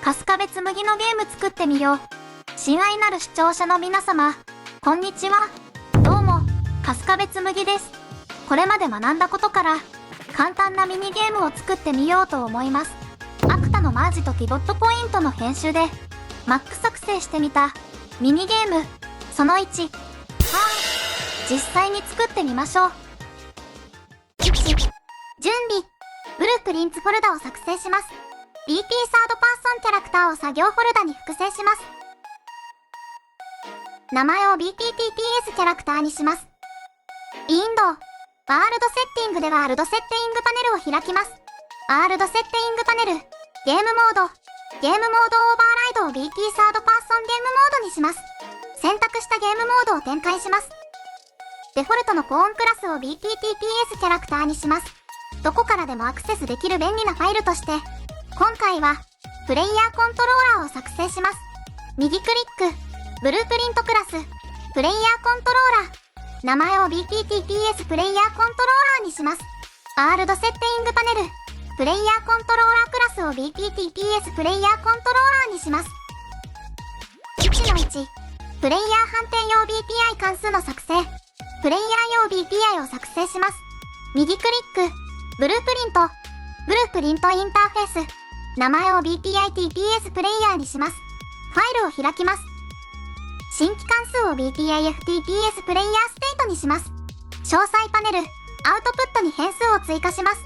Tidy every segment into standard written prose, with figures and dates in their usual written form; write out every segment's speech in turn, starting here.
春日部つむぎのゲーム作ってみよう。親愛なる視聴者の皆様、こんにちは。どうも、春日部つむぎです。これまで学んだことから、簡単なミニゲームを作ってみようと思います。アクタのマージとピボットポイントの編集で、マック作成してみた、ミニゲーム、その1。実際に作ってみましょう。1、準備。ブループリンツフォルダを作成します。BT サードパーソンキャラクターを作業フォルダに複製します。名前を BTTPS キャラクターにします。ウィンドウ。ワールドセッティングでワールドセッティングパネルを開きます。ワールドセッティングパネル。ゲームモード。ゲームモードオーバーライドを BT サードパーソンゲームモードにします。選択したゲームモードを展開します。デフォルトのコーンクラスを BTTPS キャラクターにします。どこからでもアクセスできる便利なファイルとして、今回は、プレイヤーコントローラーを作成します。右クリック、ブループリントクラス、プレイヤーコントローラー。名前を BTTPS プレイヤーコントローラーにします。ワールドセッティングパネル、プレイヤーコントローラークラスを BTTPS プレイヤーコントローラーにします。1-1、プレイヤー判定用 BPI 関数の作成。プレイヤー用 BPI を作成します。右クリック、ブループリント、ブループリントインターフェース。名前を BPITPS プレイヤーにします。ファイルを開きます。新規関数を BPIFTPS プレイヤーステートにします。詳細パネル、アウトプットに変数を追加します。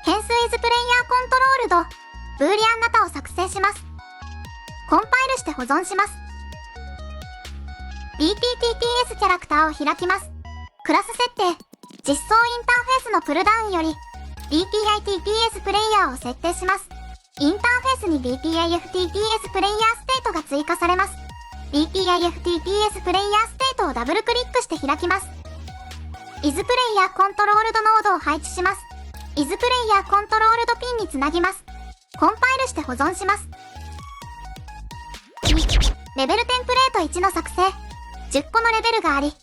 変数 is プレイヤーコントロールド、ブーリアンナタを作成します。コンパイルして保存します。BTTPS キャラクターを開きます。クラス設定、実装インターフェースのプルダウンより BPITPS プレイヤーを設定します。インターフェースに BPIFTPS プレイヤーステートが追加されます。BPIFTPS プレイヤーステートをダブルクリックして開きます。is プレイヤーコントロールドノードを配置します。is プレイヤーコントロールドピンにつなぎます。コンパイルして保存します。2、レベルテンプレート1の作成。10個のレベルがあり、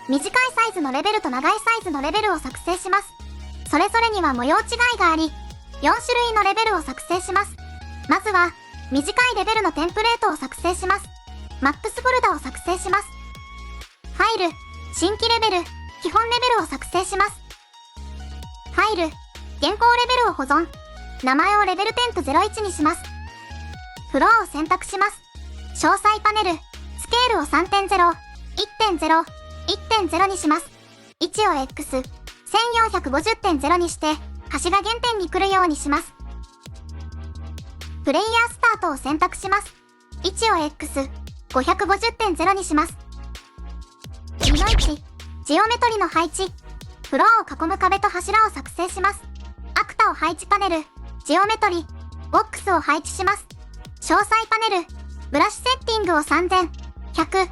短いサイズのレベルと長いサイズのレベルを作成します。それぞれには模様違いがあり、4種類のレベルを作成します。まずは、短いレベルのテンプレートを作成します。マックスフォルダを作成します。ファイル、新規レベル、基本レベルを作成します。ファイル、現行レベルを保存。名前をレベル10と01にします。フローを選択します。詳細パネル、スケールを 3.0、1.0、1.0 にします。位置を X、1450.0 にして、端が原点に来るようにします。プレイヤースタートを選択します。位置を X、550.0 にします。2-1、ジオメトリの配置。フロアを囲む壁と柱を作成します。アクタを配置パネル、ジオメトリ、ボックスを配置します。詳細パネル、ブラシセッティングを3000、100、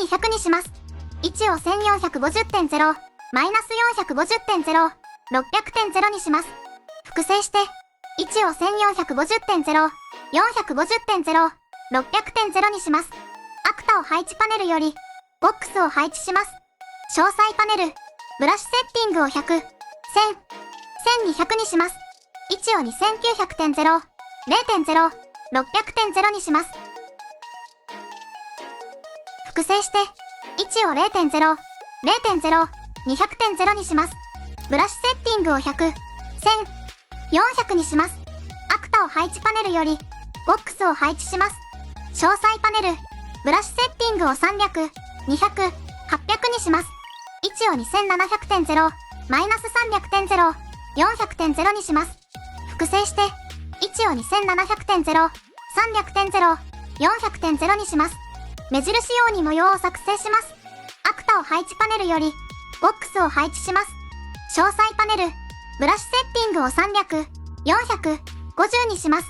1200にします。位置を 1450.0、マイナス 450.0、600.0 にします。複製して、位置を 1450.0、450.0、600.0 にします。アクタを配置パネルより、ボックスを配置します。詳細パネル、ブラシセッティングを100、1000、1200にします。位置を 2900.0、0.0、600.0 にします。複製して、位置を 0.0、0.0、200.0 にします。ブラシセッティングを100、1000、400にします。アクタを配置パネルより、ボックスを配置します。詳細パネル、ブラシセッティングを300、200、800にします。位置を 2700.0、マイナス 300.0、400.0 にします。複製して、位置を 2700.0、300.0、400.0 にします。目印用に模様を作成します。アクタを配置パネルより、ボックスを配置します。詳細パネル、ブラシセッティングを300、400、50にします。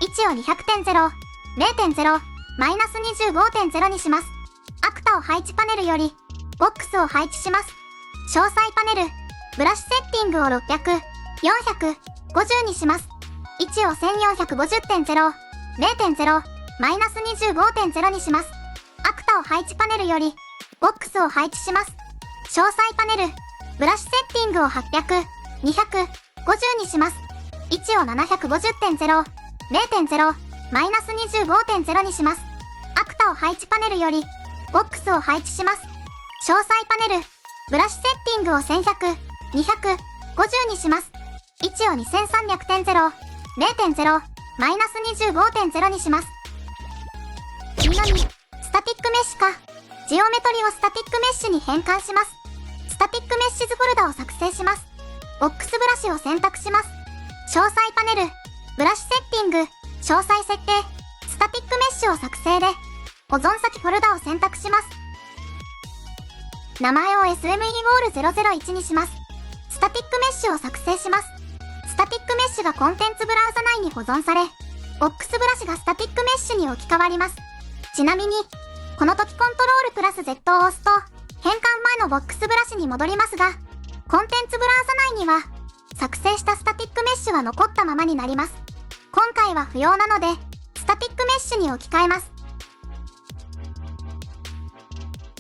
位置を 200.0、0.0、マイナス 25.0 にします。アクタを配置パネルより、ボックスを配置します。詳細パネル、ブラシセッティングを600、400、50にします。位置を 1450.0、0.0、マイナス 25.0 にします。アクタを配置パネルより、ボックスを配置します。詳細パネル、ブラシセッティングを800、200、50にします。位置を 750.0、0.0、マイナス 25.0 にします。アクタを配置パネルより、ボックスを配置します。詳細パネル、ブラシセッティングを1100、200、50にします。位置を2300.0、0.0、マイナス 25.0 にします。次の2、スタティックメッシュか、ジオメトリをスタティックメッシュに変換します。スタティックメッシュズフォルダを作成します。ボックスブラシを選択します。詳細パネル、ブラシセッティング、詳細設定、スタティックメッシュを作成で、保存先フォルダを選択します。名前を SME-001 にします。スタティックメッシュを作成します。スタティックメッシュがコンテンツブラウザ内に保存され、ボックスブラシがスタティックメッシュに置き換わります。ちなみに、この時コントロールプラス Z を押すと、変換前のボックスブラシに戻りますが、コンテンツブラウザ内には、作成したスタティックメッシュは残ったままになります。今回は不要なので、スタティックメッシュに置き換えます。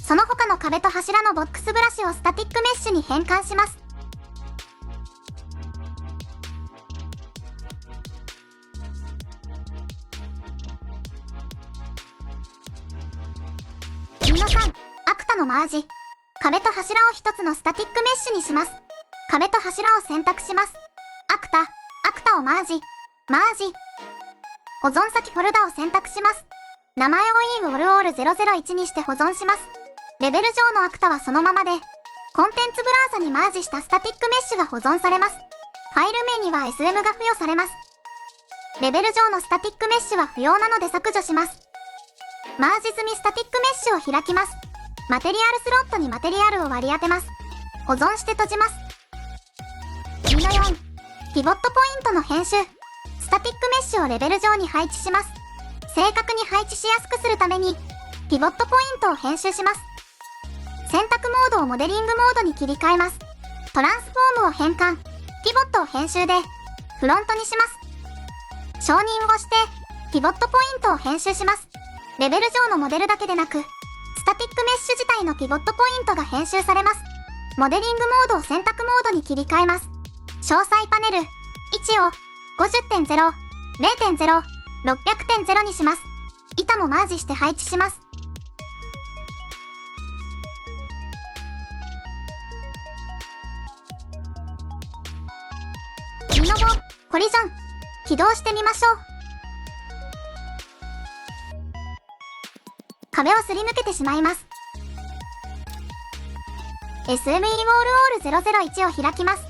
その他の壁と柱のボックスブラシをスタティックメッシュに変換します。次の3、アクタのマージ。壁と柱を一つのスタティックメッシュにします。壁と柱を選択します。アクタをマージ。保存先フォルダを選択します。名前を EVE-ALL-001 にして保存します。レベル上のアクタはそのままで、コンテンツブラウザにマージしたスタティックメッシュが保存されます。ファイル名には SM が付与されます。レベル上のスタティックメッシュは不要なので削除します。マージ済みスタティックメッシュを開きます。マテリアルスロットにマテリアルを割り当てます。保存して閉じます。次の4、ピボットポイントの編集。スタティックメッシュをレベル上に配置します。正確に配置しやすくするために、ピボットポイントを編集します。選択モードをモデリングモードに切り替えます。トランスフォームを変換、ピボットを編集で、フロントにします。承認を押して、ピボットポイントを編集します。レベル上のモデルだけでなく、スタティックメッシュ自体のピボットポイントが編集されます。モデリングモードを選択モードに切り替えます。詳細パネル、位置を 50.0、0.0、600.0 にします。板もマージして配置します。次の5、コリジョン。起動してみましょう。壁をすり抜けてしまいます。SME-ALL-001 を開きます。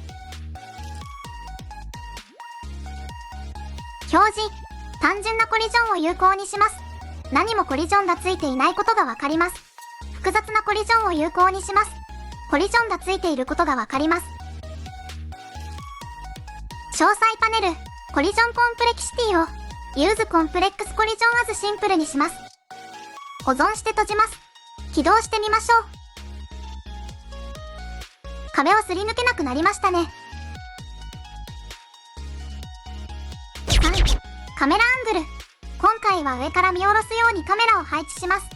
表示、単純なコリジョンを有効にします。何もコリジョンがついていないことがわかります。複雑なコリジョンを有効にします。コリジョンがついていることがわかります。詳細パネル、コリジョンコンプレキシティを Use Complex Collision as Simple にします。保存して閉じます。起動してみましょう。壁をすり抜けなくなりましたね。3、カメラアングル。今回は上から見下ろすようにカメラを配置します。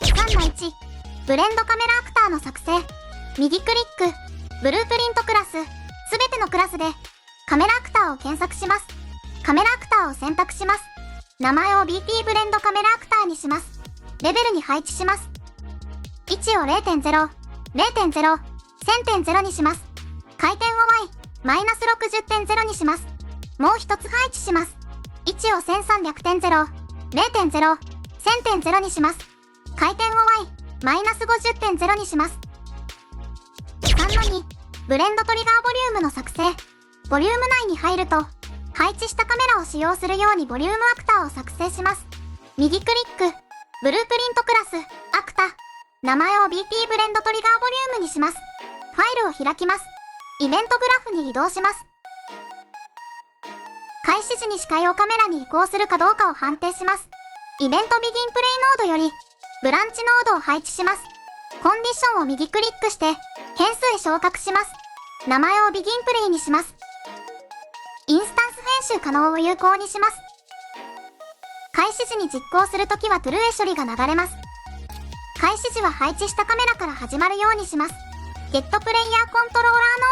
3の1、ブレンドカメラアクターの作成。右クリック、ブループリントクラス、すべてのクラスでカメラアクターを検索します。カメラアクターを選択します。名前を BT ブレンドカメラアクターにします。レベルに配置します。位置を 0.0、0.0、1000.0 にします。回転を Y-60.0 にします。もう一つ配置します。位置を 1300.0、0.0、1000.0 にします。回転を Y-50.0 にします。3の2、ブレンドトリガーボリュームの作成。ボリューム内に入ると、配置したカメラを使用するようにボリュームアクターを作成します。右クリック、ブループリントクラス、アクタ。名前を BT ブレンドトリガーボリュームにします。ファイルを開きます。イベントグラフに移動します。開始時に視界をカメラに移行するかどうかを判定します。イベントビギンプレイノードより、ブランチノードを配置します。コンディションを右クリックして、変数へ昇格します。名前をビギンプレイにします。インスタンス編集可能を有効にします。開始時に実行するときは True へ処理が流れます。開始時は配置したカメラから始まるようにします。Get Player Controller ノ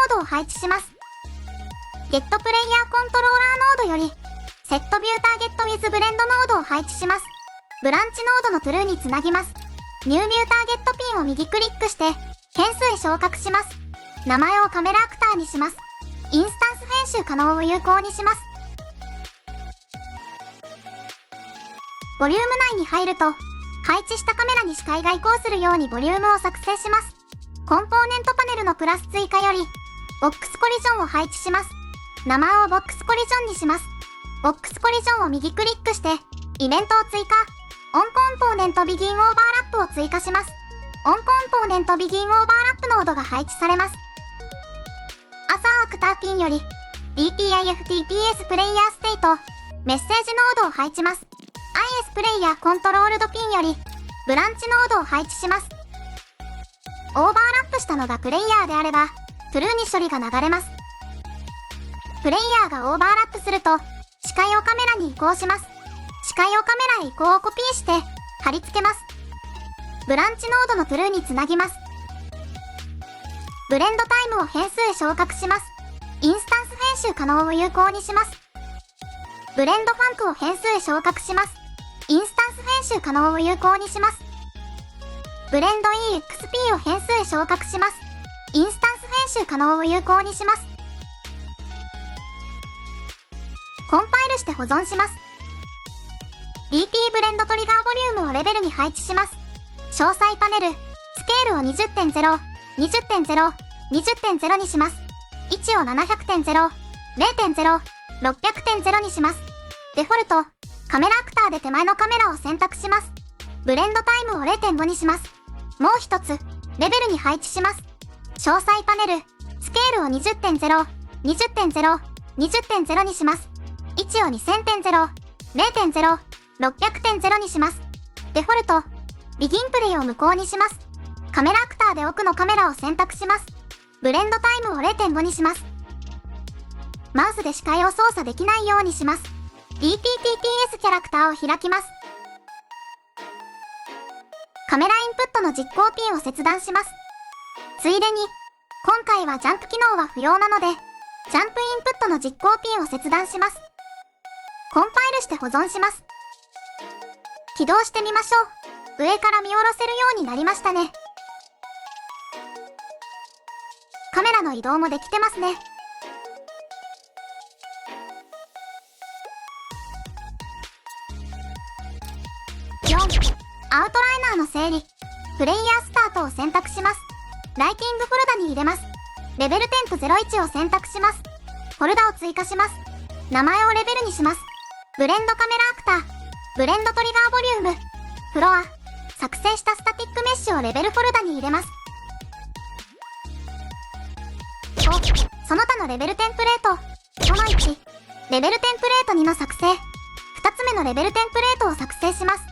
ードを配置します。Get Player Controller ノードより、セットビューターゲットウィズブレンドノードを配置します。ブランチノードのトゥルーにつなぎます。ニュービューターゲットピンを右クリックして、変数へ昇格します。名前をカメラアクターにします。インスタンス編集可能を有効にします。ボリューム内に入ると、配置したカメラに視界が移行するようにボリュームを作成します。コンポーネントパネルのクラス追加より、ボックスコリジョンを配置します。名前をボックスコリジョンにします。ボックスコリジョンを右クリックして、イベントを追加。オンコンポーネントビギンオーバーラップを追加します。オンコンポーネントビギンオーバーラップノードが配置されます。アサーアクターピンより、DPIFTPS プレイヤーステイト、メッセージノードを配置ます。IS プレイヤーコントロールドピンより、ブランチノードを配置します。オーバーラップしたのがプレイヤーであれば、トゥルーに処理が流れます。プレイヤーがオーバーラップすると、視界をカメラに移行します。視界をカメラへ移行をコピーして、貼り付けます。ブランチノードのトゥルーにつなぎます。ブレンドタイムを変数へ昇格します。インスタンス編集可能を有効にします。ブレンドファンクを変数へ昇格します。インスタンス編集可能を有効にします。ブレンド EXP を変数へ昇格します。インスタンス編集可能を有効にします。コンパイルして保存します。DT ブレンドトリガーボリュームをレベルに配置します。詳細パネル、スケールを 20.0、20.0、20.0 にします。位置を 700.0、0.0、600.0 にします。デフォルト、カメラアクターで手前のカメラを選択します。ブレンドタイムを 0.5 にします。もう一つ、レベルに配置します。詳細パネル、スケールを 20.0、20.0、20.0 にします。位置を 2000.0、0.0、600.0 にします。デフォルト、ビギンプレイを無効にします。カメラアクターで奥のカメラを選択します。ブレンドタイムを 0.5 にします。マウスで視界を操作できないようにします。DTTTS キャラクターを開きます。カメラインプットの実行ピンを切断します。ついでに、今回はジャンプ機能は不要なので、ジャンプインプットの実行ピンを切断します。コンパイルして保存します。起動してみましょう。上から見下ろせるようになりましたね。カメラの移動もできてますね。4、アウトライナーの整理。プレイヤースタートを選択します。ライティングフォルダに入れます。レベル10と01を選択します。フォルダを追加します。名前をレベルにします。ブレンドカメラアクター、ブレンドトリガーボリューム、フロア、作成したスタティックメッシュをレベルフォルダに入れます。5、その他のレベルテンプレート。その1、レベルテンプレート2の作成。2つ目のレベルテンプレートを作成します。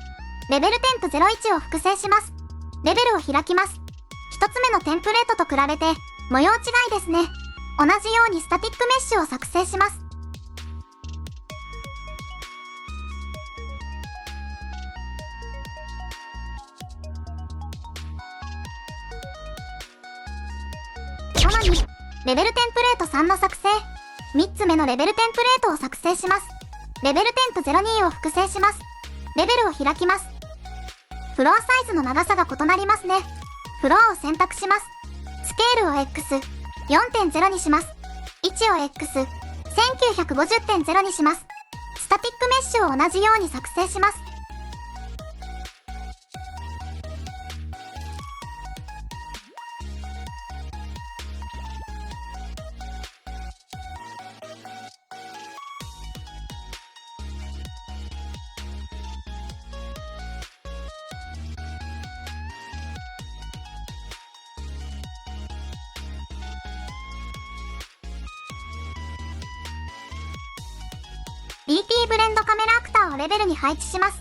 レベル10と01を複製します。レベルを開きます。1つ目のテンプレートと比べて、模様違いですね。同じようにスタティックメッシュを作成します。その2、レベルテンプレート3の作成。3つ目のレベルテンプレートを作成します。レベル10と02を複製します。レベルを開きます。フロアサイズの長さが異なりますね。フロアを選択します。スケールを X、4.0 にします。位置を X、1950.0 にします。スタティックメッシュを同じように作成します。DT ブレンドカメラアクターをレベルに配置します。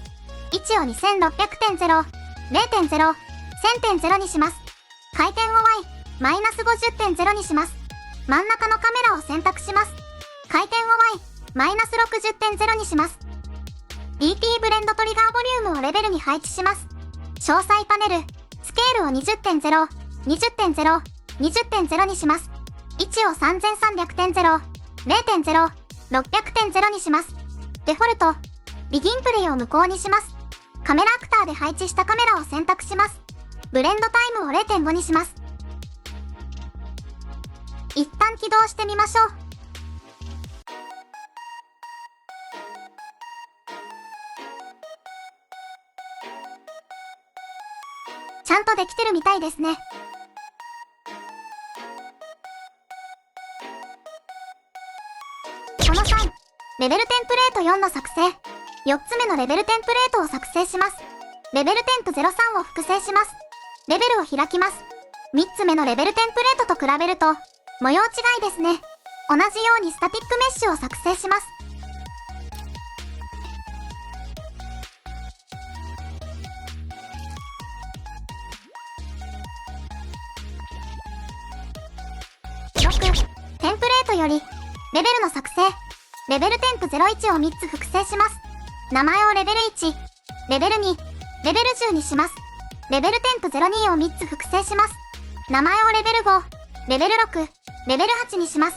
位置を 2600.0、0.0、1000.0 にします。回転を Y-50.0 にします。真ん中のカメラを選択します。回転を Y-60.0 にします。DT ブレンドトリガーボリュームをレベルに配置します。詳細パネル、スケールを 20.0、20.0、20.0 にします。位置を 3300.0、0.0、600.0 にします。デデフォルト、ビギンプレイを無効にします。カメラアクターで配置したカメラを選択します。ブレンドタイムを 0.5 にします。一旦起動してみましょう。ちゃんとできてるみたいですね。その3、レベルテンプレート4の作成。4つ目のレベルテンプレートを作成します。レベルテンプ03を複製します。レベルを開きます。3つ目のレベルテンプレートと比べると、模様違いですね。同じようにスタティックメッシュを作成します。6、テンプレートより、レベルの作成。レベルテンプ01を3つ複製します。名前をレベル1、レベル2、レベル10にします。レベルテンプ02を3つ複製します。名前をレベル5、レベル6、レベル8にします。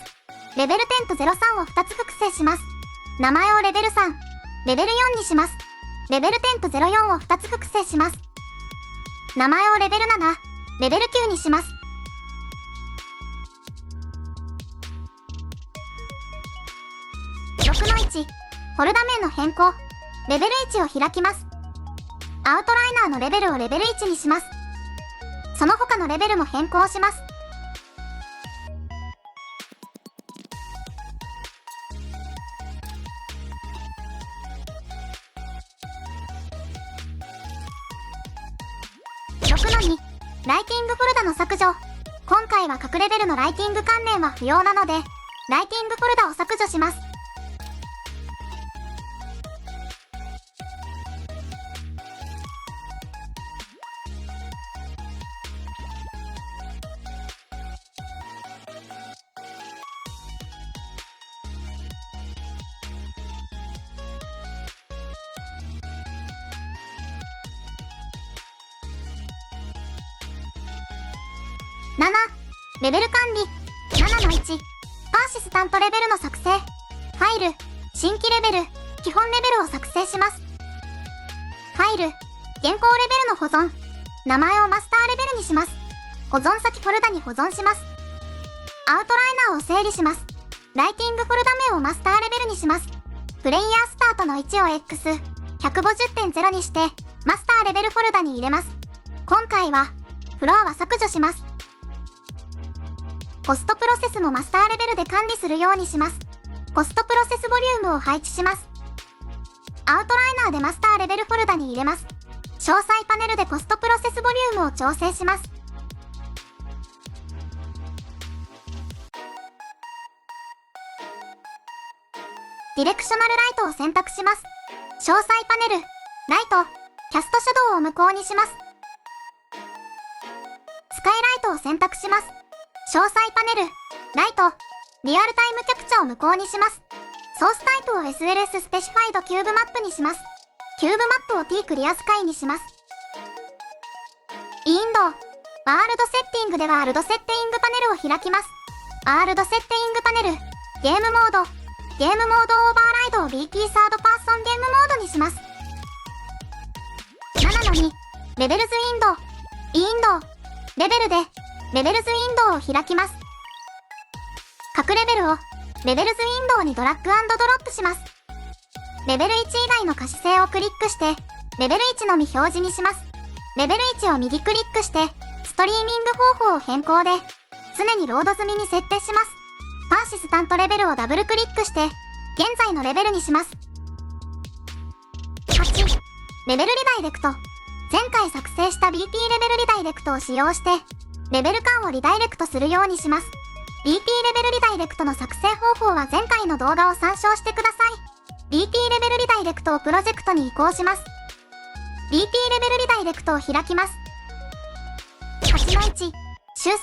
レベルテンプ03を2つ複製します。名前をレベル3、レベル4にします。レベルテンプ04を2つ複製します。名前をレベル7、レベル9にします。6の1、フォルダ名の変更。レベル1を開きます。アウトライナーのレベルをレベル1にします。その他のレベルも変更します。6の2、ライティングフォルダの削除。今回は各レベルのライティング関連は不要なので、ライティングフォルダを削除します。7、レベル管理。7の1、パーシスタントレベルの作成。ファイル、新規レベル、基本レベルを作成します。ファイル、現行レベルの保存。名前をマスターレベルにします。保存先フォルダに保存します。アウトライナーを整理します。ライティングフォルダ名をマスターレベルにします。プレイヤースタートの1を X150.0 にして、マスターレベルフォルダに入れます。今回は、フロアは削除します。コストプロセスもマスターレベルで管理するようにします。コストプロセスボリュームを配置します。アウトライナーでマスターレベルフォルダに入れます。詳細パネルでコストプロセスボリュームを調整します。ディレクショナルライトを選択します。詳細パネル、ライト、キャストシャドウを無効にします。スカイライトを選択します。詳細パネル、ライト、リアルタイムキャプチャを無効にします。ソースタイプを SLS スペシファイドキューブマップにします。キューブマップを T クリアスカイにします。インド、ワールドセッティングではワールドセッティングパネルを開きます。ワールドセッティングパネル、ゲームモード、ゲームモードオーバーライドを BP サードパーソンゲームモードにします。7の2、レベルズウィンドウ、インド、レベルで、レベルズウィンドウを開きます。各レベルをレベルズウィンドウにドラッグ&ドロップします。レベル1以外の可視性をクリックして、レベル1のみ表示にします。レベル1を右クリックして、ストリーミング方法を変更で、常にロード済みに設定します。パーシスタントレベルをダブルクリックして、現在のレベルにします。8、レベルリダイレクト。前回作成した BP レベルリダイレクトを使用して、レベル間をリダイレクトするようにします。BP レベルリダイレクトの作成方法は前回の動画を参照してください。BP レベルリダイレクトをプロジェクトに移行します。BP レベルリダイレクトを開きます。8の1、修正。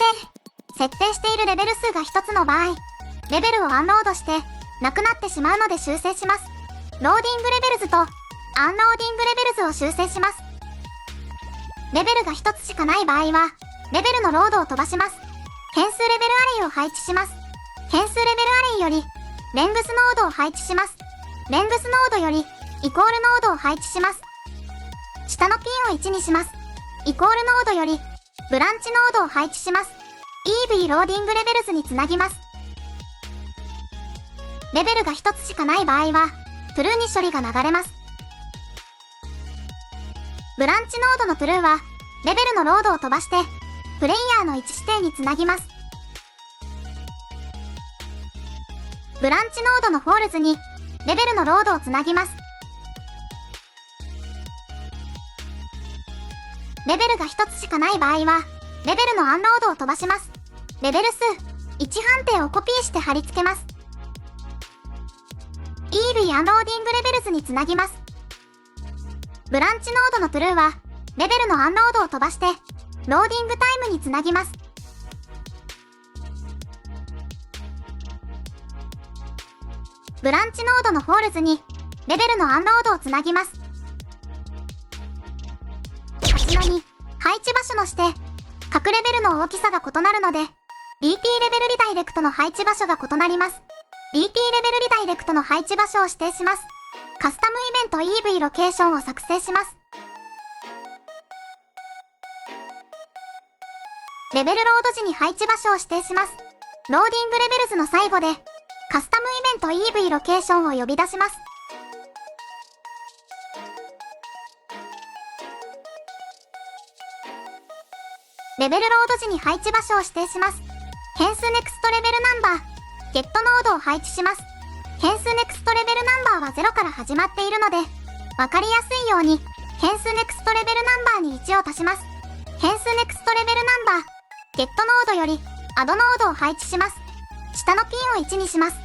設定しているレベル数が1つの場合、レベルをアンロードして、なくなってしまうので修正します。ローディングレベルズと、アンローディングレベルズを修正します。レベルが1つしかない場合は、レベルのロードを飛ばします。変数レベルアレイを配置します。変数レベルアレイより、レングスノードを配置します。レングスノードよりイコールノードを配置します。下のピンを1にします。イコールノードよりブランチノードを配置します。EV ローディングレベルズにつなぎます。レベルが1つしかない場合はトゥルーに処理が流れます。ブランチノードのトゥルーはレベルのロードを飛ばしてプレイヤーの位置指定につなぎます。ブランチノードのフォールズにレベルのロードをつなぎます。レベルが1つしかない場合はレベルのアンロードを飛ばします。レベル数1判定をコピーして貼り付けます。EV アンローディングレベルズにつなぎます。ブランチノードのトゥルーはレベルのアンロードを飛ばしてローディングタイムにつなぎます。ブランチノードのフォールズにレベルのアンロードをつなぎます。8の2、配置場所の指定。各レベルの大きさが異なるので DT レベルリダイレクトの配置場所が異なります。DT レベルリダイレクトの配置場所を指定します。カスタムイベント EV ロケーションを作成します。レベルロード時に配置場所を指定します。ローディングレベルズの最後でカスタムイベント EV ロケーションを呼び出します。レベルロード時に配置場所を指定します。変数ネクストレベルナンバー、ゲットノードを配置します。変数ネクストレベルナンバーは0から始まっているので、わかりやすいように変数ネクストレベルナンバーに1を足します。変数ネクストレベルナンバー、ゲットノードよりアドノードを配置します。下のピンを1にします。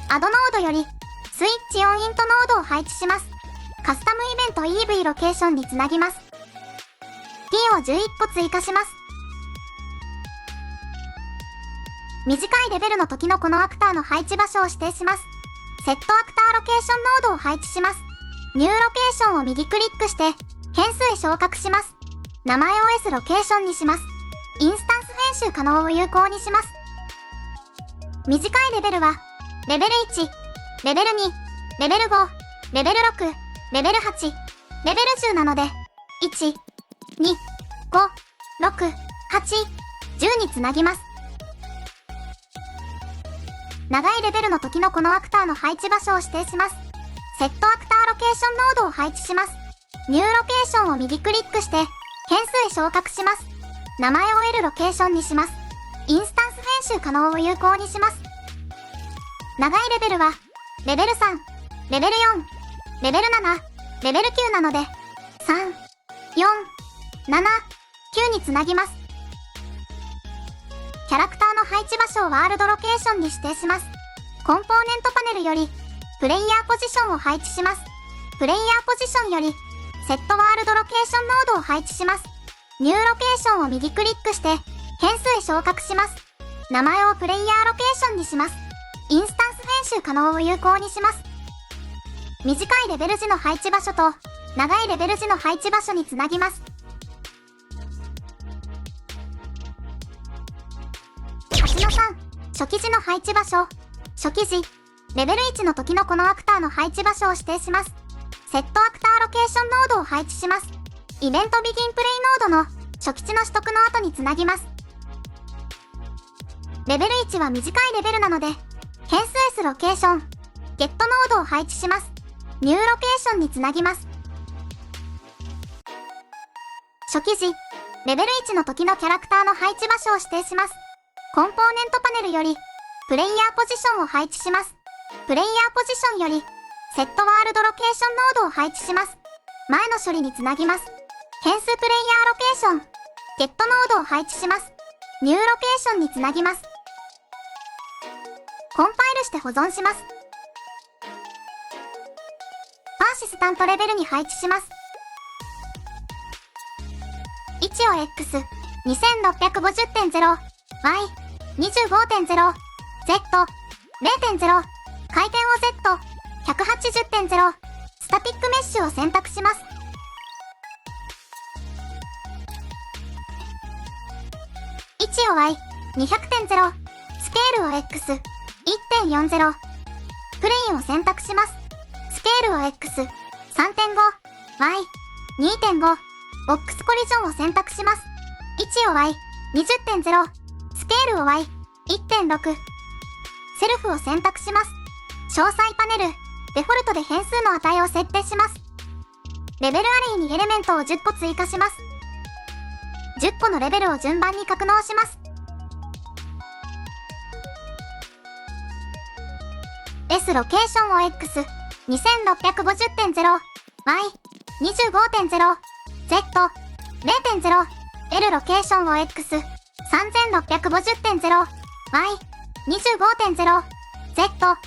アドノードよりスイッチオンイントノードを配置します。カスタムイベント EV ロケーションにつなぎます。ピンを11個追加します。短いレベルの時のこのアクターの配置場所を指定します。セットアクターロケーションノードを配置します。ニューロケーションを右クリックして変数へ昇格します。名前を S ロケーションにします。インスタンス編集可能を有効にします。短いレベルはレベル1、レベル2、レベル5、レベル6、レベル8、レベル10なので1、2、5、6、8、10につなぎます。長いレベルの時のこのアクターの配置場所を指定します。セットアクターロケーションノードを配置します。ニューロケーションを右クリックして変数へ昇格します。名前を L ロケーションにします。インスタンス編集可能を有効にします。長いレベルはレベル3、レベル4、レベル7、レベル9なので3、4、7、9につなぎます。キャラクターの配置場所をワールドロケーションに指定します。コンポーネントパネルよりプレイヤーポジションを配置します。プレイヤーポジションよりセットワールドロケーションノードを配置します。ニューロケーションを右クリックして変数へ昇格します。名前をプレイヤーロケーションにします。インスタンス編集可能を有効にします。短いレベル時の配置場所と長いレベル時の配置場所につなぎます。8の3、初期時の配置場所。初期時、レベル1の時のこのアクターの配置場所を指定します。セットアクターロケーションノードを配置します。イベントビギンプレイノードの初期値の取得の後につなぎます。レベル1は短いレベルなので、変数 S ロケーション、ゲットノードを配置します。ニューロケーションにつなぎます。初期時、レベル1の時のキャラクターの配置場所を指定します。コンポーネントパネルより、プレイヤーポジションを配置します。プレイヤーポジションより、セットワールドロケーションノードを配置します。前の処理につなぎます。変数プレイヤーロケーション、ゲットノードを配置します。ニューロケーションにつなぎます。コンパイルして保存します。パーシスタントレベルに配置します。位置を X、2650.0、Y、25.0、Z、0.0、回転を Z、180.0、スタティックメッシュを選択します。位置を Y、200.0、スケールを X、1.40、プレインを選択します。スケールを X、3.5、Y、2.5、ボックスコリジョンを選択します。位置を Y、20.0、スケールを Y、1.6、セルフを選択します。詳細パネル、デフォルトで変数の値を設定します。レベルアリーにエレメントを10個追加します。10個のレベルを順番に格納します。S ロケーションを X、2650.0、Y、25.0、Z、0.0、L ロケーションを X、3650.0、Y、25.0、Z、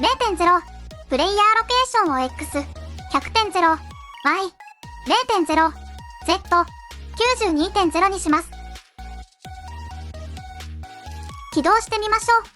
0.0、プレイヤーロケーションを X、100.0、Y、0.0、Z、92.0 にします。起動してみましょう。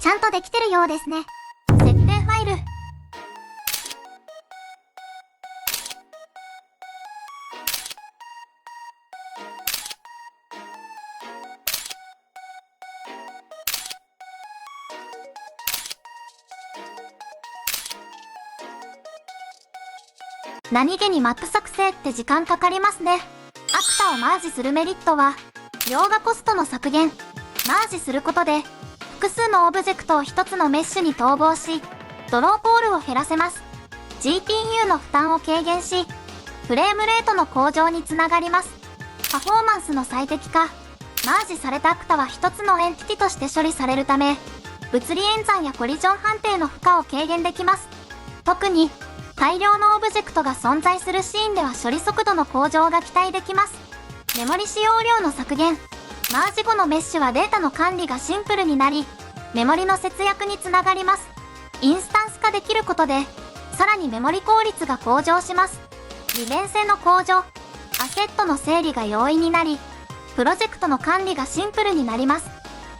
ちゃんとできてるようですね。設定ファイル。何気にマップ作成って時間かかりますね。アクタをマージするメリットは、描画コストの削減。マージすることで、複数のオブジェクトを一つのメッシュに統合し、ドローコールを減らせます。GPU の負担を軽減し、フレームレートの向上につながります。パフォーマンスの最適化。マージされたアクタは一つのエンティティとして処理されるため、物理演算やコリジョン判定の負荷を軽減できます。特に、大量のオブジェクトが存在するシーンでは処理速度の向上が期待できます。メモリ使用量の削減。マージ後のメッシュはデータの管理がシンプルになり、メモリの節約につながります。インスタンス化できることで、さらにメモリ効率が向上します。利便性の向上。アセットの整理が容易になり、プロジェクトの管理がシンプルになります。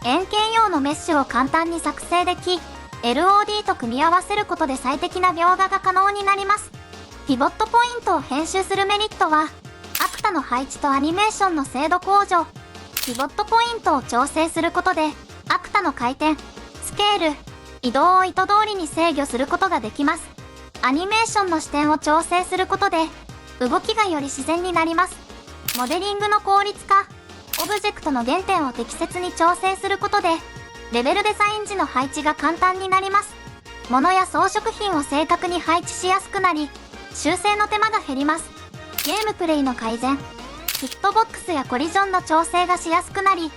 円形用のメッシュを簡単に作成でき、LOD と組み合わせることで最適な描画が可能になります。ピボットポイントを編集するメリットは、アクタの配置とアニメーションの精度向上。ピボットポイントを調整することで、アクタの回転、スケール、移動を意図通りに制御することができます。アニメーションの視点を調整することで、動きがより自然になります。モデリングの効率化、オブジェクトの原点を適切に調整することで、レベルデザイン時の配置が簡単になります。物や装飾品を正確に配置しやすくなり、修正の手間が減ります。ゲームプレイの改善、ヒットボックスやコリジョンの調整がしやすくなり、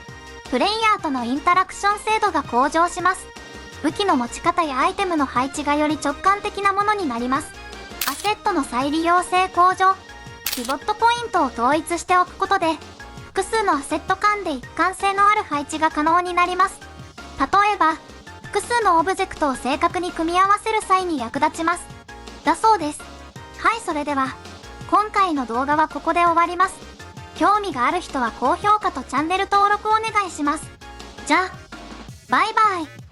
プレイヤーとのインタラクション精度が向上します。武器の持ち方やアイテムの配置がより直感的なものになります。アセットの再利用性向上。ピボットポイントを統一しておくことで、複数のアセット間で一貫性のある配置が可能になります。例えば、複数のオブジェクトを正確に組み合わせる際に役立ちます。だそうです。はい、それでは、今回の動画はここで終わります。興味がある人は高評価とチャンネル登録お願いします。じゃあ、バイバイ。